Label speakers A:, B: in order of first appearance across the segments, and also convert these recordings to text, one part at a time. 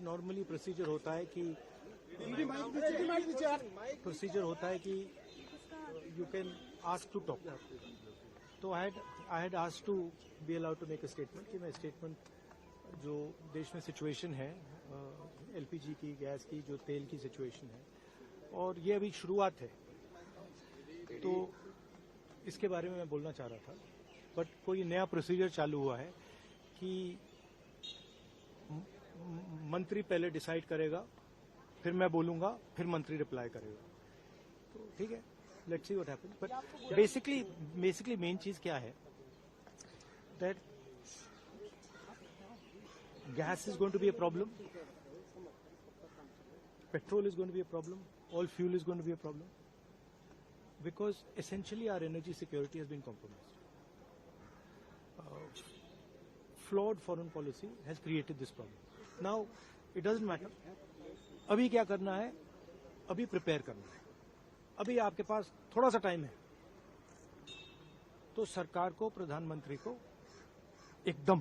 A: Normally procedure होता है कि you can ask to talk. तो I had asked to be allowed to make a statement कि मैं स्टेटमेंट जो देश में सिचुएशन है एलपीजी की, गैस की, जो तेल की सिचुएशन है, और ये अभी शुरुआत है, तो इसके बारे में मैं बोलना चाह रहा था. बट कोई नया प्रोसीजर चालू हुआ है कि मंत्री पहले डिसाइड करेगा, फिर मैं बोलूंगा, फिर मंत्री रिप्लाई करेगा. तो ठीक है, let's see what happens. But basically main चीज क्या है, that gas is going to be a problem, petrol is going to be a problem, all fuel is going to be a problem, because essentially our energy security has been compromised. Flawed foreign policy has created this problem. Now it doesn't matter. अभी क्या करना है, अभी prepare करना है. अभी आपके पास थोड़ा सा टाइम है, तो सरकार को, प्रधानमंत्री को एकदम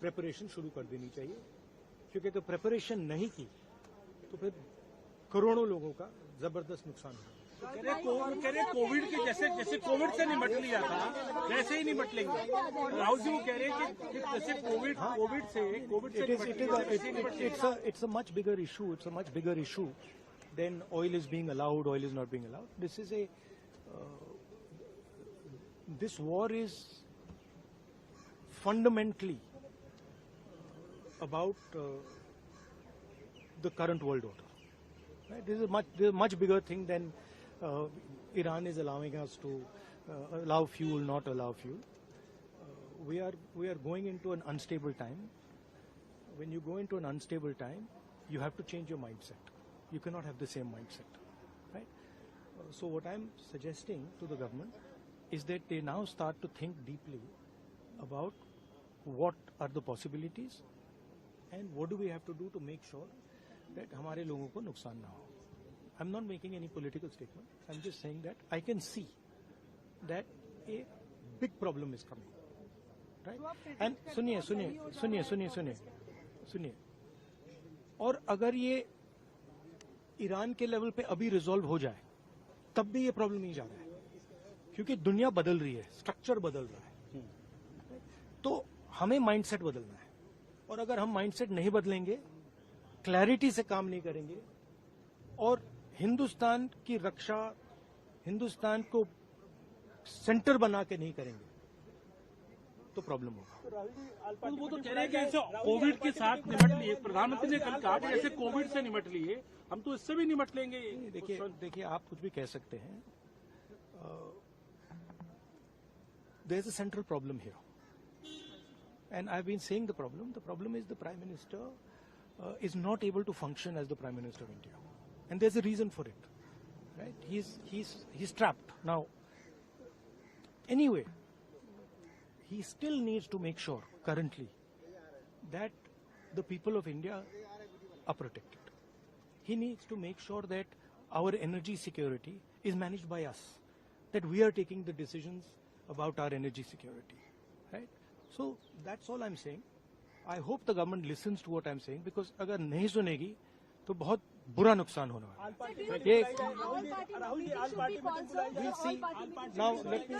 A: प्रिपरेशन शुरू कर देनी चाहिए, क्योंकि अगर प्रिपरेशन नहीं की तो फिर करोड़ों लोगों का जबरदस्त नुकसान होगा.
B: कह रहे कोविड के जैसे कोविड से निपट लिया था वैसे ही निपट लेंगे. राहुल जी वो कह रहे हैं कि जैसे कोविड से
A: it's a much bigger issue. It's a much bigger issue than oil is being allowed, oil is not being allowed. This war is fundamentally about the current world order. Right? This is a much bigger thing than Iran is allowing us to allow fuel, not allow fuel. We are going into an unstable time. When you go into an unstable time, you have to change your mindset. You cannot have the same mindset, right? So what I'm suggesting to the government is that they now start to think deeply about what are the possibilities and what do we have to do to make sure that हमारे लोगों को नुकसान ना हो. I'm not making any political statement. I'm just saying that I can see that a big problem is coming, right? And सुनिए, और अगर ये ईरान के लेवल पे अभी रिजॉल्व हो जाए, तब भी ये प्रॉब्लम नहीं जा रहा है, क्योंकि दुनिया बदल रही है, स्ट्रक्चर बदल रहा है. तो हमें माइंडसेट बदलना है, और अगर हम माइंडसेट नहीं बदलेंगे, क्लैरिटी से काम नहीं करेंगे, और हिंदुस्तान की रक्षा, हिंदुस्तान को सेंटर बना के नहीं करेंगे, तो प्रॉब्लम होगा.
B: वो तो कह रहे हैं कि ऐसे कोविड के साथ निपट लिए, प्रधानमंत्री ने कल कहा कि ऐसे कोविड से निपट लिए, हम तो इससे भी निपट लेंगे.
A: देखिए आप कुछ भी कह सकते हैं. There is a central problem here. And I've been saying the problem is the Prime Minister is not able to function as the Prime Minister of India. And there's a reason for it, right? He's trapped. Now, anyway, he still needs to make sure currently that the people of India are protected. He needs to make sure that our energy security is managed by us, that we are taking the decisions about our energy security, right? So that's all I'm saying. I hope the government listens to what I'm saying, because अगर नहीं सुनेगी तो बहुत बुरा नुकसान होने वाला है. ये we'll see. Now let me